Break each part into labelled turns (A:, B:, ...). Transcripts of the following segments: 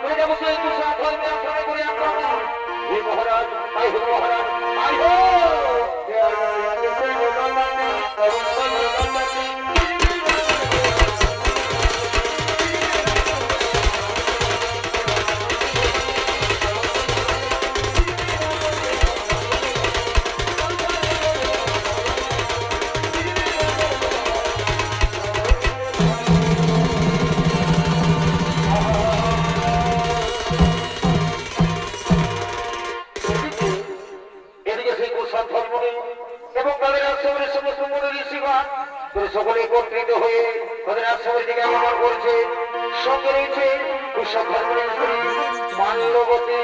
A: করে যাব সেই কুসা ধর্মে আক্রমণ করে আক্রমণ হে মহারাজ আই হো মহারাজ আই হো সকলে একত্রিত হয়ে তাদের আশ্রমের দিকে আগমন করছে সঙ্গে রয়েছে কুষাণ ধর্মের মাল্যবতী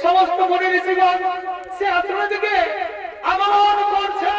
A: সমস্ত মনে ঋষিগণ সে আশ্রমের দিকে আগমন করছে।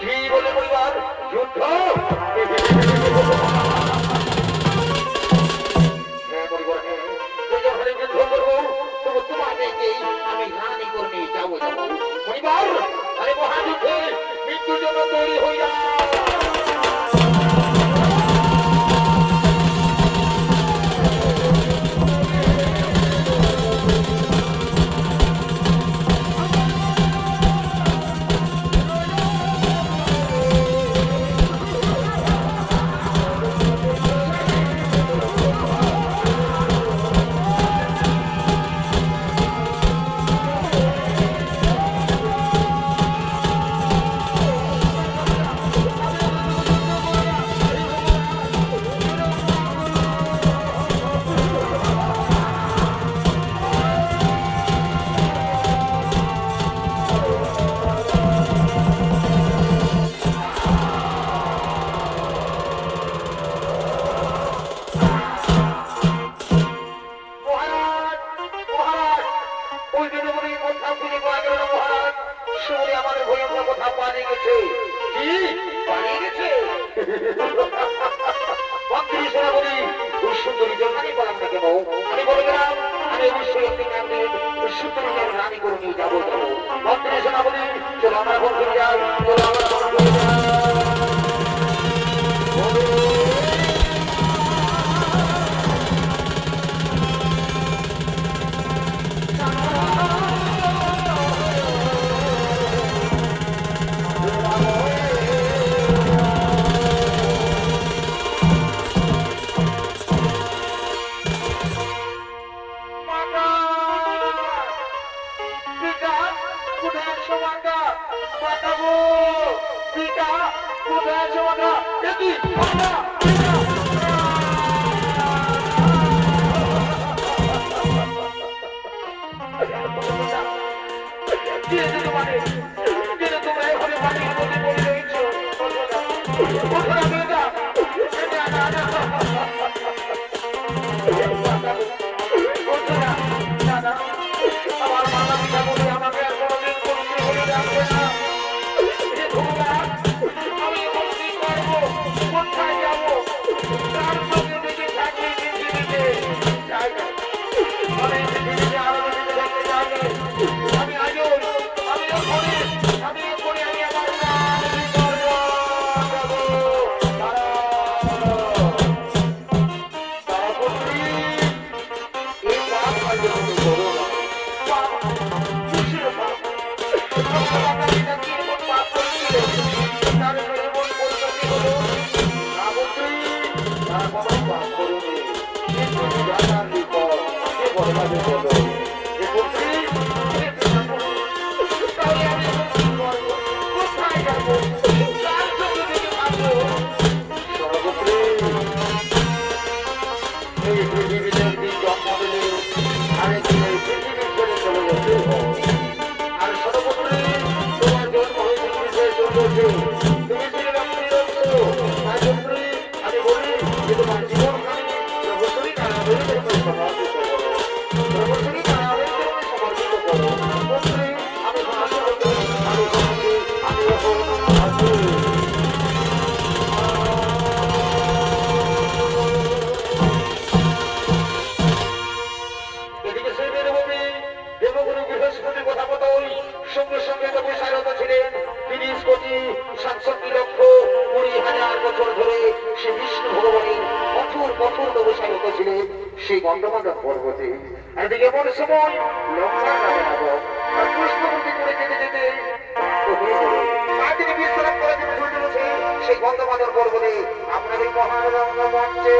A: কি বলে পরিবার যুদ্ধ? হ্যাঁ পরিবার, হ্যাঁ যখন যুদ্ধ করবো তবু তোমাদেরকেই আমি রানী করে নিয়ে যাবো পরিবার। আরে মহাযুদ্ধে মৃত্যুর জন্য তৈরি হয়ে যাও। রানী করে নিয়ে যাবো মন্ত্রী সেনাপতি চলো আমরা ফোন করে যাই, চলো আমরা ফোন করে যাই। আমার মাতা পিতা বলে আমাকে আর কোনোদিন পরিচয় করে রাখবে না। আমি এখন কি করবো, কোথায় যাবো, তার সঙ্গে বেঁচে থাকি পৃথিবীতে চাই না। আমি পৃথিবীতে আরো বেঁচে থাকতে চাই না। আমি আজও আমিও করে আমি আমার প্রাণ বিসর্জন দেবো। এই পাপ কার্য তুমি করো না। সঙ্গে সঙ্গে তবে স্বাগত ছিলেন 30,67,20,000 বছর ধরে সে বিষ্ণু ভগবানের কঠোর কঠোর তপস্যারত ছিলেন সেই গন্ধমাদন পর্বতে। এদিকে এমন সময় লঙ্কা আর পুষ্পবতী করে যেতে যেতে তিনি বিশ্রাম করার জন্য ছুটে চলেছে সেই গন্ধমাদন পর্বতে। আপনাদের মহারঙ্গ মঞ্চে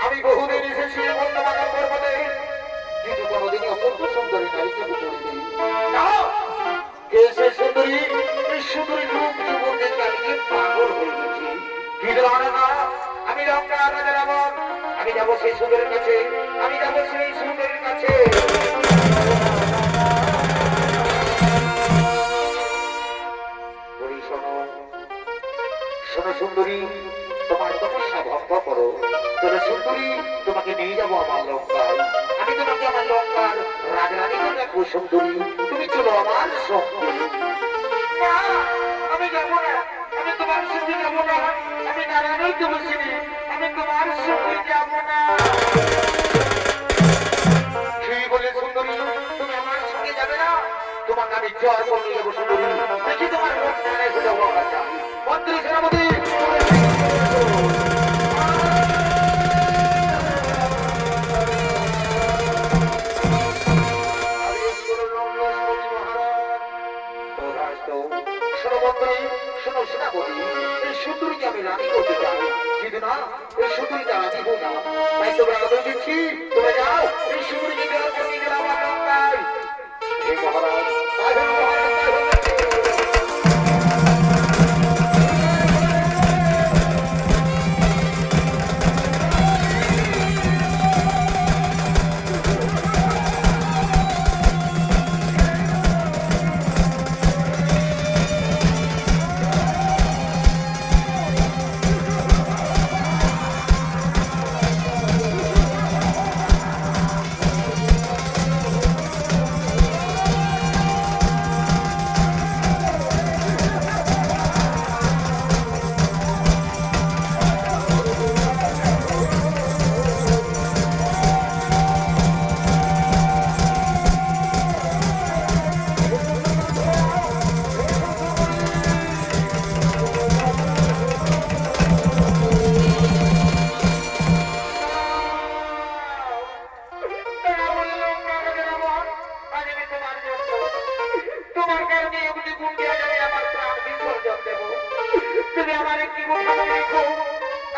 A: আমি বহুদিন এসেছি বন্ধমাদন পর্বতে, কিন্তু কোনোদিনই অপূর্ব সুন্দরী নারীকে পড়িনি। সুন্দরী এই সুন্দরী রূপ জীবন দেখে আমি পাগল হয়ে গেছি। আমি লঙ্কা রাজা রাবণ, আমি যাবো সেই সুন্দরীর কাছে, আমি যাবো সেই সুন্দরীর কাছে। রাখবো সুন্দরী, তুমি চলো আমার সঙ্গে। না, আমি যাবো না, আমি তোমার সঙ্গে যাবো না, আমি নারায়ণই তো বলছিনি, আমি তোমার সঙ্গে যাবো না। সেই বলে সুন্দরী তুমি আমার সঙ্গে যাবে না, তোমাকে আমি জয় করে নিয়ে যাবো সুন্দরী, দেখি তোমার মন জানাই হয়ে যাবো। মন্ত্রী সেনাপতি সুন্দরীকে আমি রানী করতে চাই, কিন্তু না এই সুন্দরীটা রানী হোক না, তাই তোমরা আদর দিচ্ছি, তোমরা যাও এই সুন্দরীকে জয় করে নিয়ে গেলাম আমার। হে মহারাজ,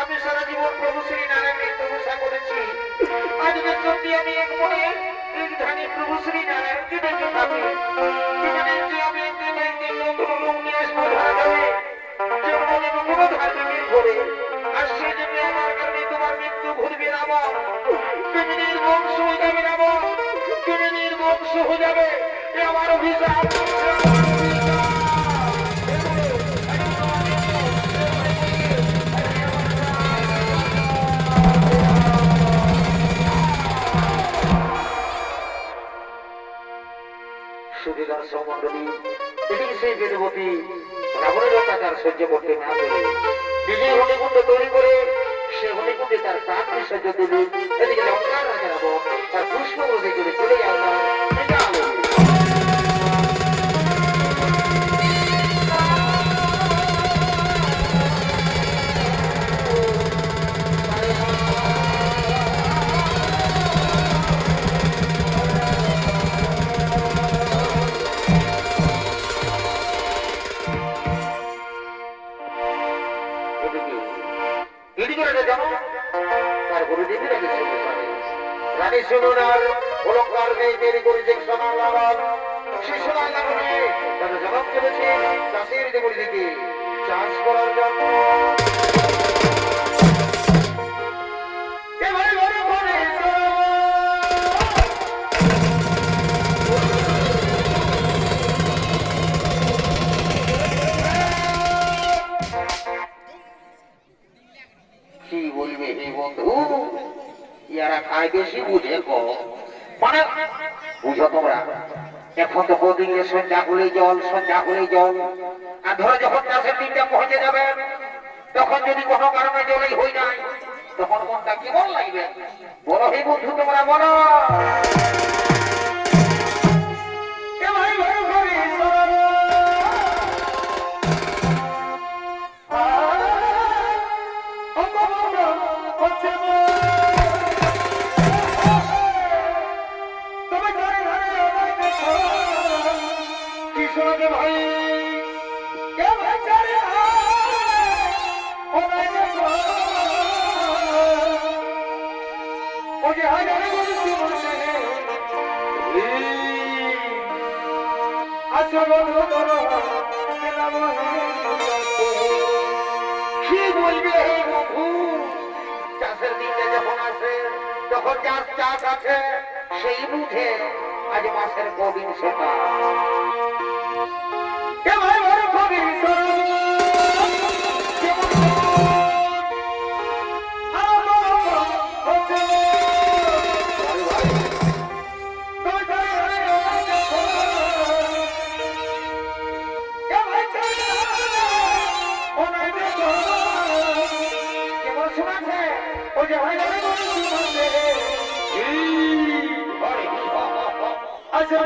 A: আমি সারা জীবন প্রভু শ্রী নারায়ণের প্রশংসা করেছি, আজকে যদি আমি এক মনে এক ধানে প্রভু শ্রী নারায়ণকে দেখে থাকি, আমি একদিন নতুন লোক নিয়ে আসবো ধরা যাবে, কোনো ধার্মিকের ঘরে আর সে জন্য আমার কারণে তোমার মৃত্যু ঘুরবে না, পৃথিবীর বংশ হয়ে যাবে না, পৃথিবীর বংশ হয়ে যাবে, এ আমার অভিশাপ। সুবিধার সমন্ডলী এদিকে সেই বেদবতী রাবণের অত্যাচার সহ্য করতে না পেরে নিজেই হনিকুণ্ড তৈরি করে সে হনিকুণ্ডে তার প্রাণ বিসর্জন দিলে, এদিকে লঙ্কার রাজা রাবণ তার পুষ্প নদী করে চলে যাওয়া রানী সুননার অলঙ্কার নেই দেরি করেছেন সোনার লালন, সে সোনার লালনে তারা জবাব করেছে চাষের দেবরি দিকে চাষ করার জন্য। কি বলবে হে বন্ধু, ইয়ারা খায় বেশি বুঝে কম, মানে বুঝো তোমরা এখন তো প্রতিদিন সন্ধ্যা হলেই জল, সন্ধ্যা হলেই জল, আর ধরো যখন চাষের দিনটা পৌঁছে যাবে তখন যদি কোনো কারণে জলেই হই নাই তখন মনটা কেমন লাগবে বলো হে বন্ধু, তোমরা বলো। কি বলবে বন্ধু, চাষের দিনটা যখন আসে তখন যার চাষ আছে সেই বুঝে আজ মাসের কদিন সেটা যে হয়ে যাবে আচ্ছা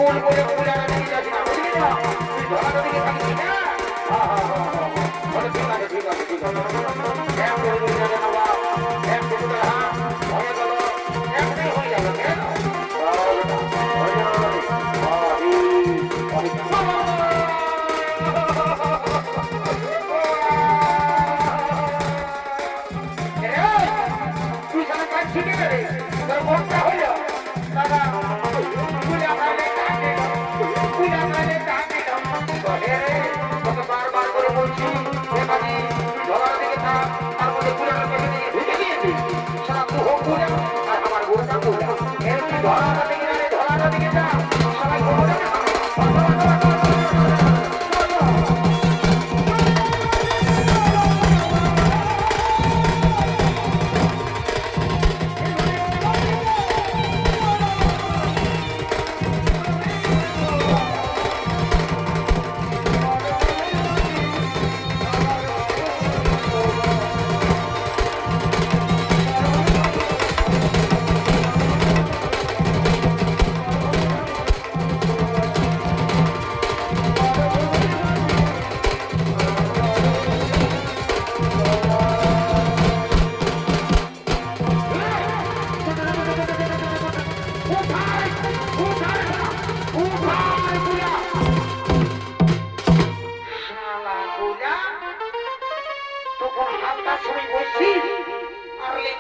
A: ভুল করে ভুল আর দিকে যাচ্ছি না বুঝলি না তুই ধরাটা দিকে থাকিস না ঠিক আছে ঠিক আছে ঠিক আছে এক করে দিকে যাবে না বাপ এক করে হয়ে গেল একটাই হয়ে যাবে কেন তুই সারা কাজ শিখে গেলে তোর মনটা হইল দাদা বারবার করে বলছি এখানে ধরার দিকে থাক তার মধ্যে পুরানোর পেছনে দিকে ঢুকে দিয়েছি সারা তুহ পুরা আর আমার গোটা পুরা এর কি ধরাটা দিকে যাবে ধরাটা দিকে যা সবাই বলো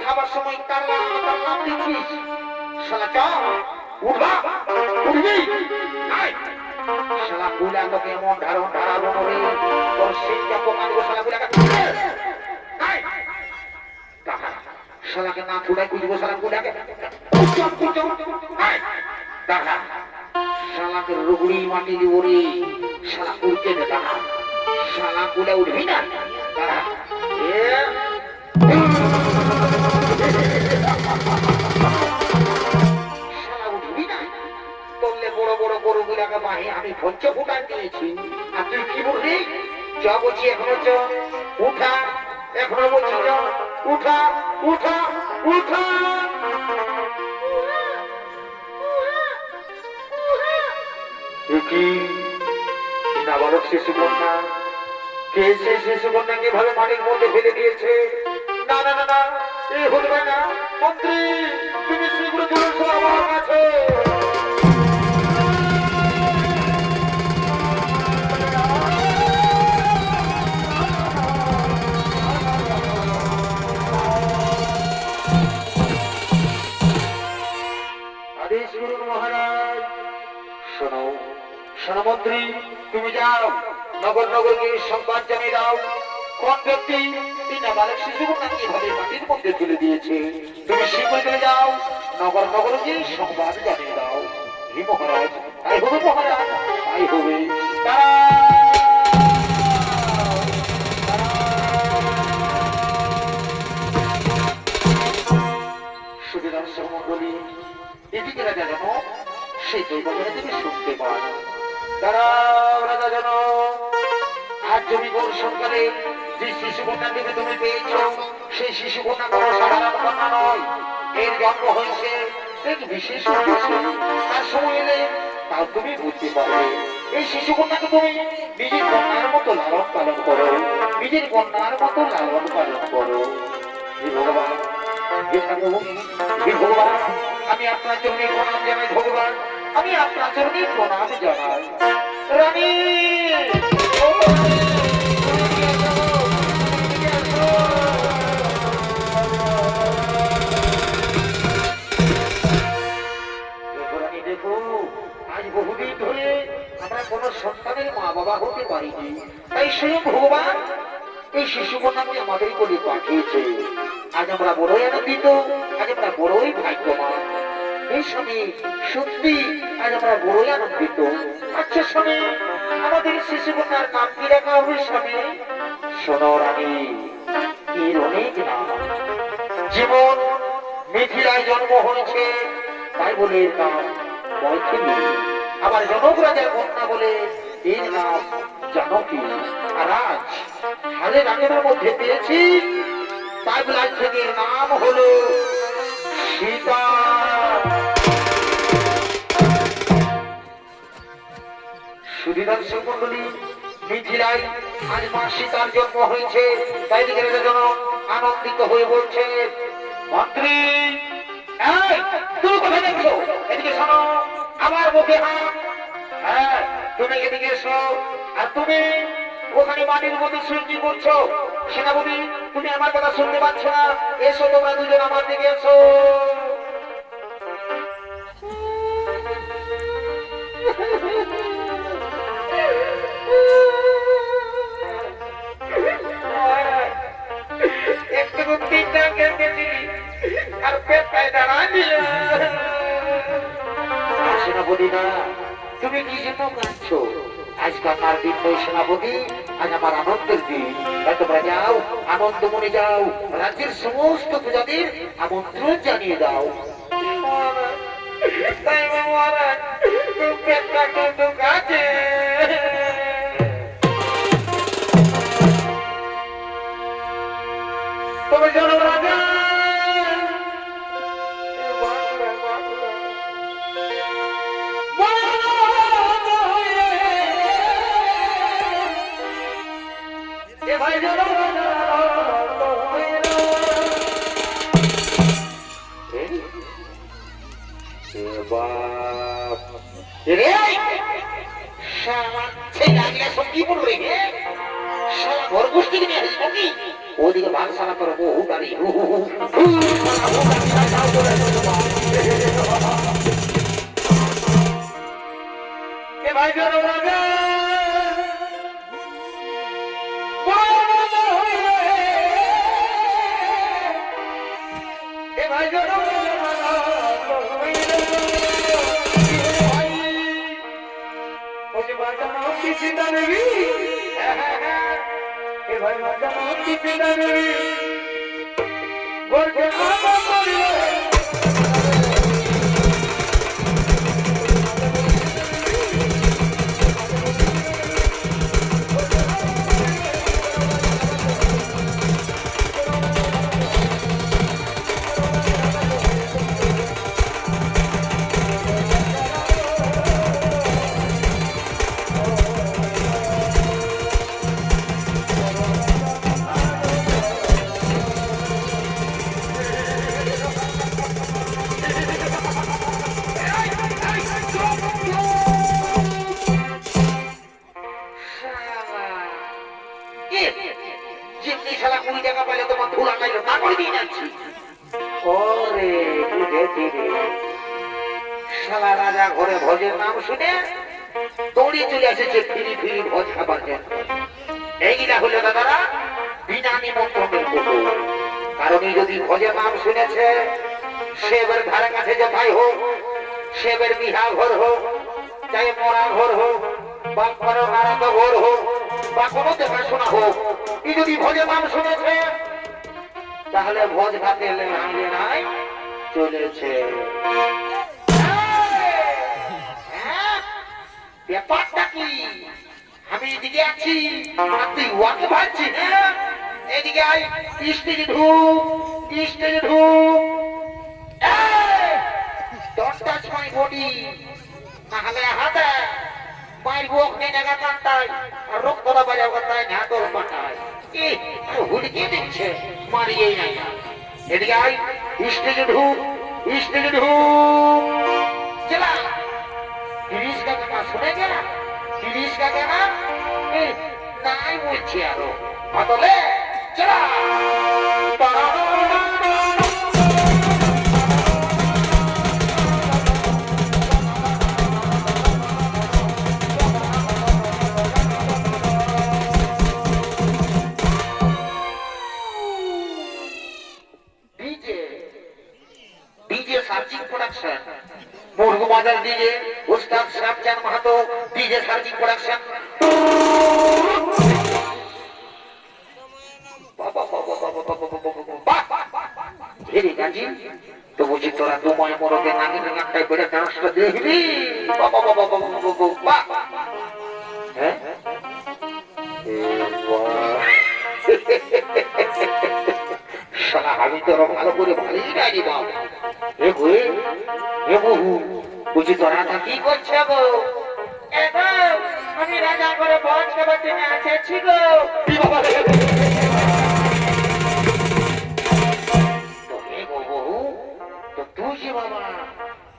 A: খাবার সময় তার নাম দিচ্ছিস শালা চা উঠবা উঠবি শালা কুলা তোকে এমন ধারাবো রে তোর সিংটা পোকা দেবো শালা কুলাকে শালাকে না ছুড়াই কুলবো শালা কুলাকে শালাকে রুগড়ি মাটি দিব রে শালা উঠতে দেতা শালা কুলা উঠবি না আমি পঞ্চ ফুটান দিয়েছি আর তুই কি বললি চ বলছি এখনো চ উঠা এখনো বলছি চ উঠা উঠা উঠা কি নাবালক শিশু কন্যা কে সে শিশু কন্যাকে ভাবে মাটির মধ্যে ফেলে দিয়েছে না না না না এ হলবে না মন্ত্রী তুমি সেগুলো তুলেছ আমার কাছে মন্ত্রী তুমি যাও নগর নগরকে সংবাদ জানিয়ে দাও কোন ব্যক্তি এই নাবালক শিশুকন্যাকে এভাবে মাটির মধ্যে তুলে দিয়েছে তুমি শিবগঞ্জে যাও নগর নগরকে সংবাদ জানিয়ে দাও হে মহারাজ তাই হবে মহারাজ তাই হবে সুবিধার সহমন্ডলী এদিকে রাজা যেন সেই জৈবজনে তুমি শুনতে পাও রাজা যেন আজ জমিগর সরকারে যে শিশু কন্যাকে তুমি পেয়েছ সেই শিশু কন্যা কোনো সাধারণ কন্যা নয় এর জন্ম হয়েছে এক বিশেষ তার সময় এলে তাও তুমি বুঝতে পারবে এই শিশু কন্যাকে তুমি নিজের কন্যার মতো লালন পালন করো নিজের কন্যার মতো লালন পালন করো ভগবান হে ঠাকুর, হে ভগবান, আমি আপনার চরণে প্রণাম জানাই ভগবান, আমি আপনার চরণে প্রণাম জানাই। রানী ও রানী, তুমি এদিকে আসো, দেখো রানী, দেখো, আজ বহুদিন ধরে আমরা কোন সন্তানের মা বাবা হতে পারিনি, তাই স্বয়ং ভগবান এই শিশু কন্যাকে আমাদের কোলে পাঠিয়েছে। আজ আমরা বড়ই আনন্দিত, আজ আমরা বড়ই ভাগ্যবান। এই স্বামী, সত্যি আজ আমরা বড়ই আনন্দিত। আচ্ছা স্বামী, আমাদের শিশু কন্যার নাম কি রাখা হবে স্বামী? শোনো রানী, এর অনেক নাম। জীবন মিথিলায় জন্ম হয়েছে, তাই বলে এর নাম মৈথিলী। আবার জনক রাজার কন্যা বলে এর নাম জানকী। আর আজ হালের আগের মধ্যে পেয়েছি, তাই বলে আজ থেকে এর নাম হলো সীতা। সুধীর মন্ডলী, মিথিলায় আজ মা সীতার জন্ম হয়েছে, তাই দিকে যেন আনন্দিত হয়ে বলছে, মন্ত্রী তুমি কোথায় দেখছো? এদিকে শোনো, আমার মুখে হাত। হ্যাঁ, তুমি এদিকে এসো। আর তুমি ওখানে মাটির মধ্যে শুয়ে কি করছো? সেনাপতি, তুমি আমার কথা শুনতে পাচ্ছ না? এসো, তোমরা দুজন আমার দিকে এসো। একটু তিনটা কেটেছি আর পেটটায় দাঁড়ায় দিল। সেনাপতি না, তুমি কি জন্য কাঁদছো? আজ কান্নার দিন নয় সেনাপতি, আজ আমার আনন্দের দিন। তোমরা যাও, আনন্দ মনে যাও, রাজ্যের সমস্ত প্রজাদের আমন্ত্রণ জানিয়ে দাও। তবে জানো রাজা, ভাই জানো ওদিকে ভাগ সারা করো বহু গাড়ি ভাই জানো রাজা, ভাই জানো সীতা দেবী, এ ভাই বাজানো সীতা দেবী বলছে রাজা ঘরে ভোজের নাম শুনে দৌড়িয়ে চলে এসেছে ফিরি ফিরি ভোজ খাবার জন্য। এইটা হলো দাদারা বিনা নিমন্ত্রণের কুকুর। কারণ যদি ভোজের নাম শুনেছে, সে এবার ধারে কাছে যে ভাই হোক, সে এবার বিহা ঘর হোক, চাই মরা ঘর হোক, বা কোনো নারদ ঘর হোক, বা কোনো দেখাশোনা হোক, এই যদি ভোজের নাম শুনেছে, তাহলে ভোজ ভাতে হাঁড়িয়ে নাই চলেছে। ব্যাপারটা কি? আমি এদিকে আছি, তুই ওয়াকে ভাবছি। এদিকে আয়, স্টেজে ঢুক, স্টেজে ঢুক। Don't touch my body, নাহলে হাতে মায়ের বুক নিয়ে জায়গা কান্তায় আর রক্তটা বাজাও কান্তায় না তোর পাঠায়। হুড়কে দিচ্ছে, মারিয়েই নাই। এদিকে আয়, স্টেজে ঢুক, স্টেজে ঢুক। চলা 30 টাকা শুনে গেল, 30 টাকা না নাই বলছি আরো বদলে চলা। ডিজে সার্চিং প্রোডাকশন, মুরগুমাদার ডিজে, উস্তাদ Shyamchand Mahato DJ searching production. তো বুঝি তোরা তোমায় মরকে নাকি গানটাই করে ডান্সটা দেখবি। হ্যাঁ আমি তোর ভালো করে ভালোই রাজি বাবু। বুঝি তোরা কি করছে গো? আমি রাজা করে বজ খাবার জন্য আসেছি গো।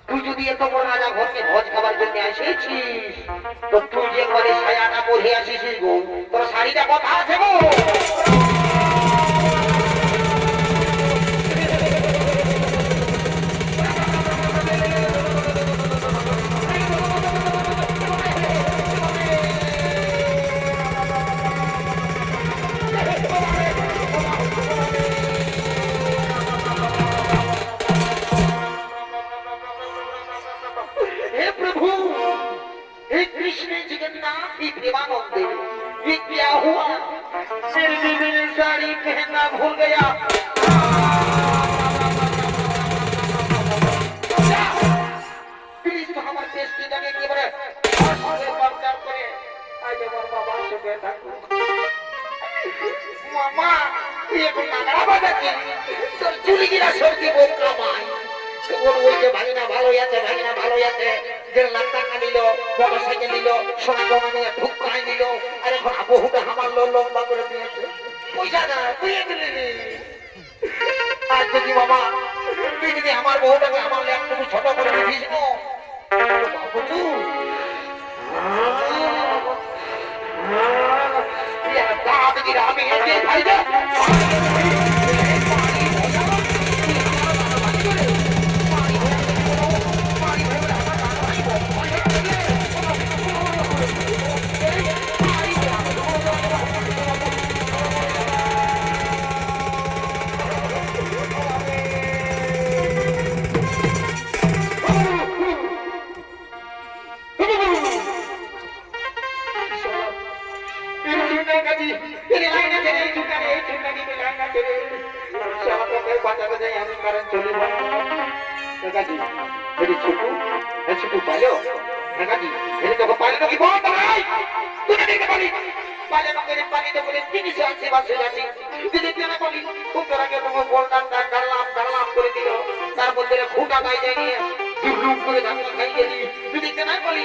A: তুই যদি এত বড় রাজা ঘরকে ভোজ খাবার জন্য এসেছিস, তো তুই যে ঘরে সায়াটা পরে আসিস গো, তোর শাড়িটা কথা আছে গো? साड़ी पहनना भूल गया। प्लीज तो हमारे देश की जगह की बड़े बर्बाद करे। आज हमारे बाबा से कहता मामा ये कोई नागरा बजाती तो चुली की ना सर्दी बोल कमाई तो बोल वही के भागना भालो याते जेल लगता का नीलो मोटरसाइकिल नीलो सोना गहना निয়ে ঢুকাই নিলো। আরে এখন বহুটা আমার লম্বা করে দিয়েছে পয়সা না দিয়ে দিলি। আর যদি বাবা তুই যদি আমার বহুটাকে আমার একটু ছোট করে দিস না বাবু তুই দাঁত দিয়ে আমি এসে খাইবে। তার মধ্যে খুঁটা গাই যায় নিয়ে করে ধাক্কা খাইয়ে দিই যদি কেনাই বলি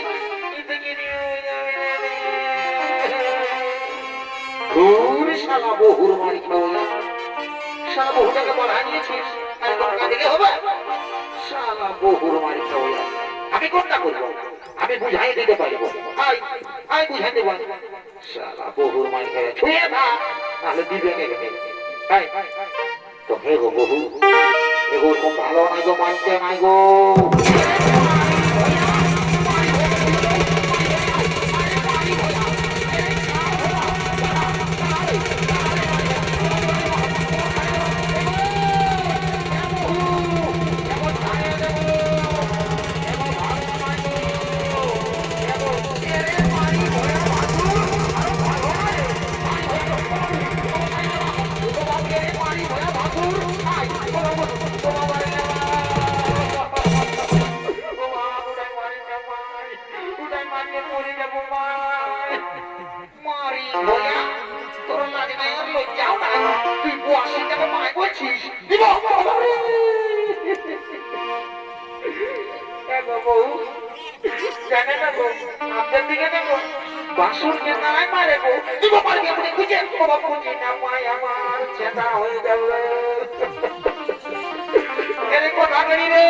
A: শালা বহুর মারি শালা বহুটাকে বাড়াই নিয়েছিস আর টাকা দিলে হবে? শালা বহুর মারি আমি কোনটা করবো? আমি বুঝাই দিতে পারবো। আই বুঝাই দেবো। শালা বহুর মারি খেয়ে ছুঁয়ে না তাহলে দিবে তো হে গো বহু এরকম ভালো নাই গো মানতে নাই গো। বাসুরকে নাই মারে গো দিব পারবে আপনি খুঁজে খুঁজে না পায় আমার চেতা হয়ে যাবে। এরে কথা বলি রে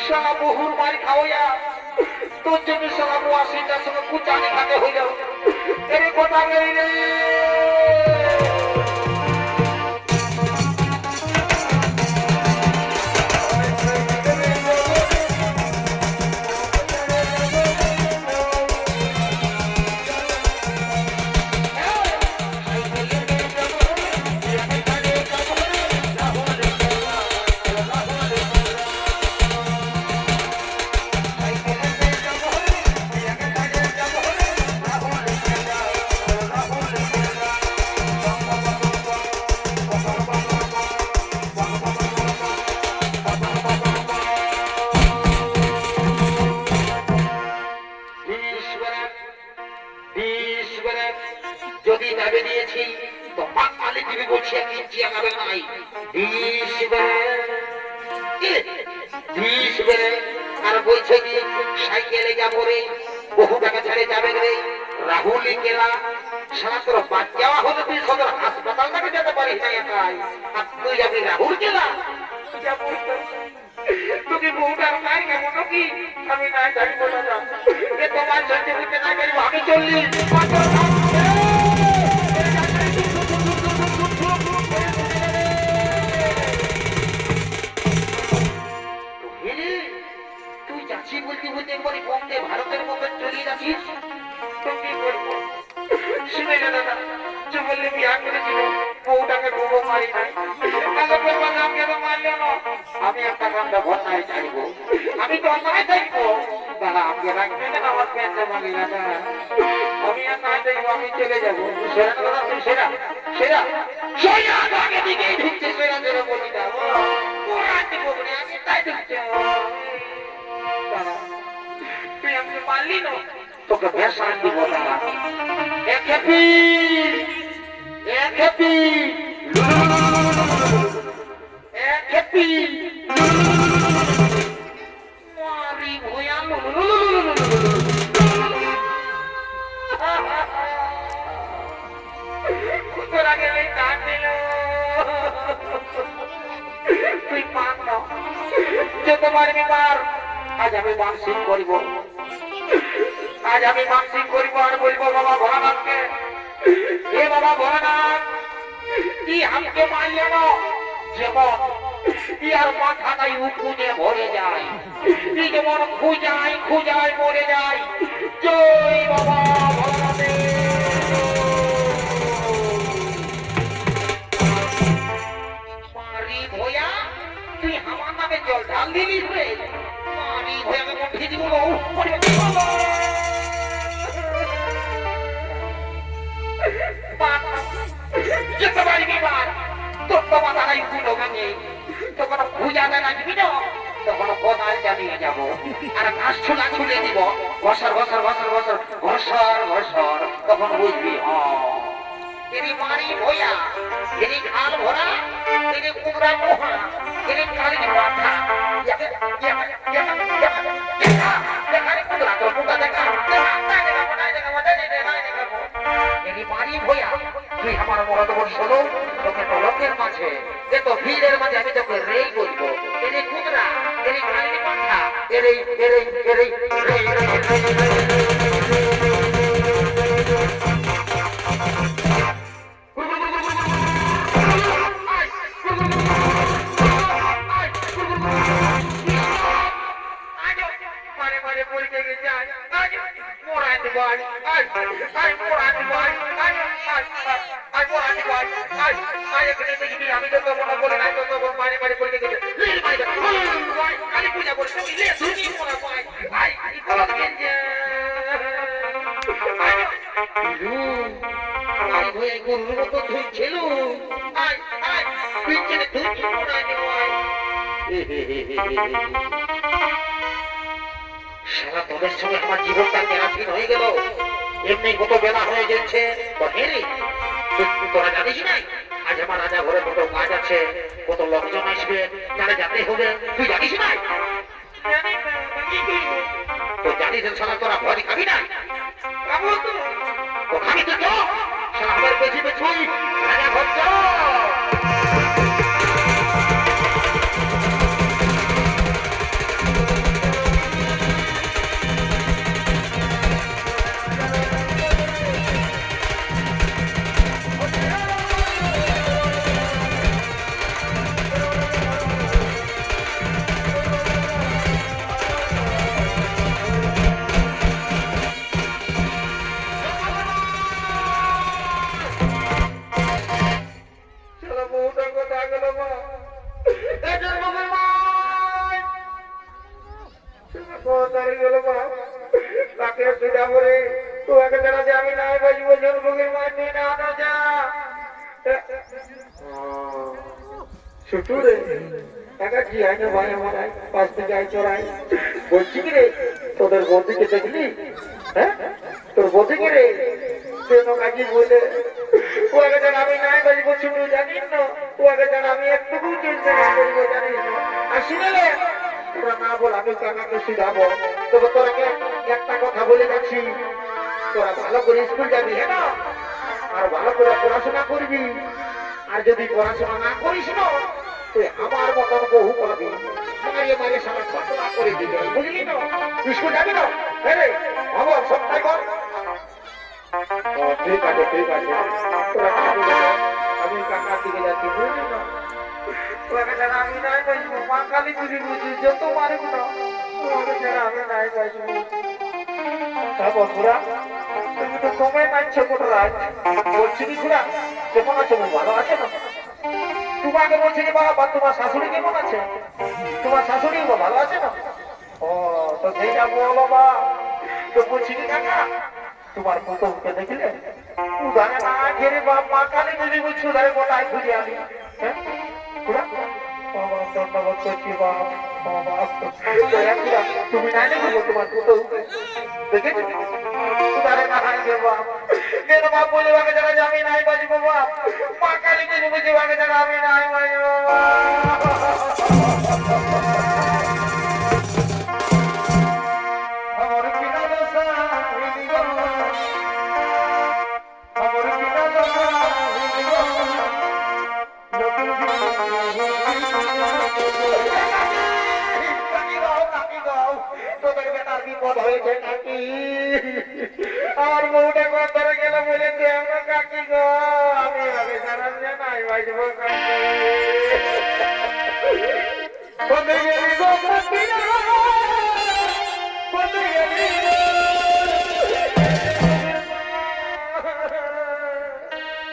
A: সারা বহুর মারি খাওয়া তোর জন্য সারা মুয়াশিটার সঙ্গে কুচানি খাতে হইল এরে কথা বলি রে যদি দাবি দিয়েছি তো বাঙালি টিভি বলছি আমি চিয়াগাবে নাই আর বলছে কি সাইকেলে যাবো রে বহু টাকা ছেড়ে যাবে রে রাহুলি কেলা সারা তোর বাদ যাওয়া হলে তুই সদর হাসপাতাল থেকে যেতে পারিস না একাই আর তুই যাবি রাহুল কেলা তুমি বউটার নাই কেমন কি আমি না জানি বলো না তোমার সহ্য করতে না পারি আমি চল্লিশ তুই যাচ্ছি বলতে বলতে একবার বন্ধে ভারতের মধ্যে চলে যাচ্ছিস তুমি করবো শুনে না দাদা যে বললে বিয়া করেছিল বউটাকে বউ মারি নাই মারলে না আমি একটা কামটা ঘটনায় চাইবো আমি তো অন্যায় চাইবো দাদা আপনি রাখবেন না আমার প্যান্টে মারি না আমি আর না চাইবো আমি চলে যাবো সেরা দাদা তুই সেরা সেরা সেরা আগে দিকে ঢুকছে সেরা ধরে বলি না আমি তাই ঢুকছে তুই আমাকে মারলি না তোকে ভেসান দিব দাদা এক হ্যাপি মারি ভয়া তোর আগে ওই কান দিল তুই পান না যে তোমার বিমার আজ আমি মানসিক করিব আর বলবো বাবা ভোলানাথকে হে বাবা ভোলানাথ কি আমাকে মারলে না যেমন ইয়ার মাথাটাই উপুনে ভরে যায় ই যেমন খুঁজায় মরে যায় জয় বাবা ভোলানাথের মারি ভয়া তুই আমার নামে জল ঢাল দিলি রে মারি ভয়া আমি মুঠি দিব যেতে পারবি বার তোর তো মাথায় উঠলো ভেঙে তখন ভুজাতে রাখবি না তখন কোদাল চালিয়ে যাবো আর ঘাস ছুলা ছুলে দিব ঘসর তখন বুঝবি এরি মারি ভয়া এরি খাল ভরা এরি কুমড়া মোহা এরি কালি মাথা তুই আমার মরদবর শোনো তোকে তো লোকের মাঝে এ তো ভিড়ের মাঝে আমি তোকে রেই বলবো এরে কুদরা এরে কালি মাথা এরে আমি তো মনে বলে নাই তো মারে পড়ে গেছে কালী পূজা বলছে ছিল সারা তোদের সঙ্গে আমার জীবনটা কেরাসিন হয়ে গেল এমনি কত বেলা হয়ে যাচ্ছে তোরা জানিস নাই আজ আমার রাজা ঘরে কত কাজ আছে কত লোকজন আসবে তারা যেতে হবে তুই জানিস নাই তো জানিস সারা তোরা ভয় খাবি না তো খাবি তো সারা আমার পেছি পেছুই রাজা ঘর লোকের বাড়ি না আনো যা ছোটু রে টাকা কি হয় না ভাই আমার পাঁচ থেকে আয় চড়াই বলছি কি রে তোদের বৌদিকে দেখলি হ্যাঁ তোর বৌদিকে রে কেন কাকি বলে ও আগে যেন আমি নাই বাজবো ছোটু জানিস না ও আগে যেন আমি একটুকু চিন্তা না করবো জানিস না আর শুনে রে তোরা না বল আমি কাকাকে শুধাবো তবে তোরাকে একটা কথা বলে যাচ্ছি তোরা ভালো করে স্কুল যাবি হ্যাঁ না আর ভালো করে পড়াশোনা করবি আর যদি পড়াশোনা না করিস না তুই আমার মতন বহু পাবি মারিয়ে মারিয়ে সারা ঘটনা করে দিবে বুঝলি না স্কুল যাবি না হ্যাঁ রে আমার সবটাই কর ঠিক আছে তোরা আমি কাকার দিকে যাচ্ছি বুঝলি না তোকে যারা আমি নাই বাজবো মা কালী যদি বুঝি যত মারব না তোকে যারা আমি নাই বাজবো তা বন্ধুরা তুমি তো কমে মারছো কোটরাজ বলছি কি খুড়া কেমন আছে ভালো আছে না তোমাকে বলছি কি বাবা তোমার শাশুড়ি কেমন আছে তোমার শাশুড়ি ভালো আছে না ও তো সেইটা বলো বাবা তো বলছি কি কাকা তোমার পুতুলকে দেখলে উদারে না ঘেরে বাপ মা কালী যদি বুঝছো উদারে গোটায় খুঁজে আনি হ্যাঁ ধন্যবাদ করছি বাপ তুমি নাই দেখো তোমার পুতুলকে দেখেছো উদারে না হারিয়ে বাপ কেন বাপ বলে বাকে যারা আমি নাই বাজবো বাপ মা কালী যদি বুঝে বাকে যারা আমি নাই বাজবো আমার কিনা দশা আমার কিনা দশা তোদের বেটার বিপদ হয়েছে কাকি আর বউটা কথা গেল বলে আমরা কাকি গো আমি আগে জানান যে নাই বাজবো কাকি কোথায় গেলি গো কাকি কোথায় গেলি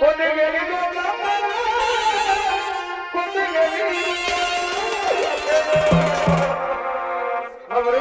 A: কোথায় গেলি গো কোথায় গেলি আমার